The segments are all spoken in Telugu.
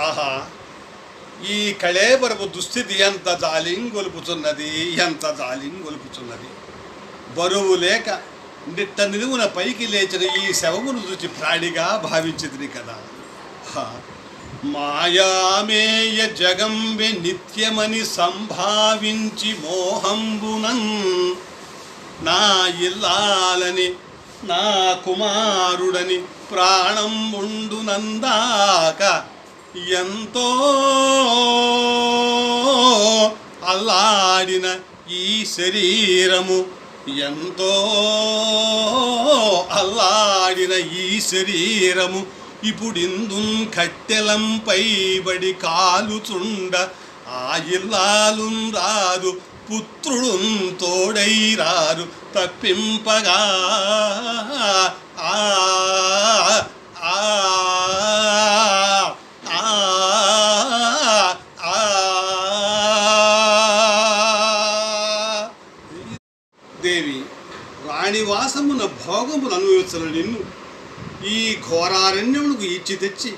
ఆహా, ఈ కళేబరపు దుస్థితి ఎంత జాలింగొలుపుచున్నది, ఎంత జాలింగొలుపుచున్నది. బరువు లేక నిట్ట నిలువున పైకి లేచిన ఈ శవమును చూచి ప్రాణిగా భావించితిని కదా. మాయామేయ జగంబె నిత్యమని సంభావించి మోహంబునన్ నా ఇల్లాలని నా కుమారుడని ప్రాణం ఉండునందాక ఎంతో అల్లాడిన ఈ శరీరము, ఎంతో అల్లాడిన ఈ శరీరము ఇప్పుడిందున్ కట్టెలంపై బడి కాలుచుండ ఆ ఇల్లాలున్ రాదు, పుత్రుడున్ తోడై రారు తప్పింపగా. దేవి, రాణివాసమున భోగములు అనుభవించిన నిన్ను ఈ ఘోరారణ్యములకు ఇచ్చి తెచ్చి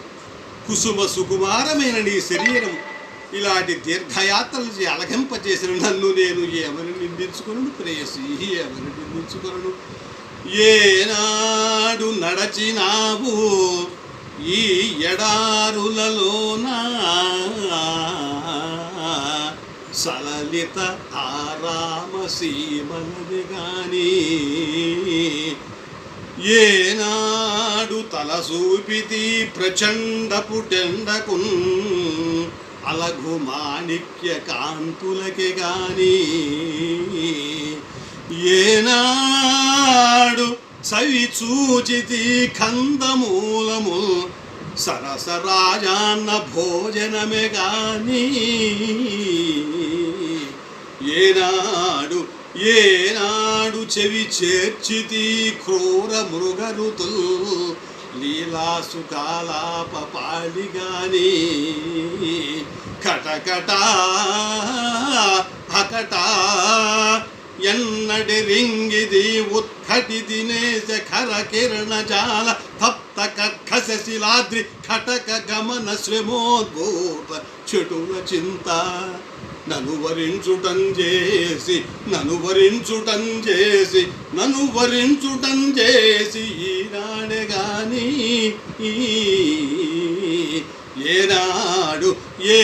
కుసుమ సుకుమారమైన నీ శరీరము ఇలాంటి తీర్థయాత్రలు అలగింపచేసిన నన్ను నేను ఎవరిని నిందించుకొను ప్రేయసి, ఎవరిని నిందించుకొను? ఏనాడు నడచినావు ఈ ఎడారులలోనా సలలిత ఆరామ సీమలది గాని, ఏనాడు తలసూపితి ప్రచండపు టెండకున్ అలఘు మాణిక్య కాంతులకి గాని, ఏనాడు సవి చూచితి కందమూలము సరసరాజాన్న భోజనమే గాని, ఏనాడు చెవి చేర్చితి క్రూర మృగరుతుల్ లీలాసుకాలాప పాడి గాని, కటకటా అకటా ఎన్నడి రింగిది ఉత్కటి దినేశ ఖర కిరణ జాల తప్త కర్కశ శిలాద్రి కటక గమన శ్రమోద్భూత చెటుల చింత నను వరించుటం చేసి ఈనాడే గాని,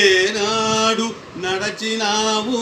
ఏనాడు నడచినావు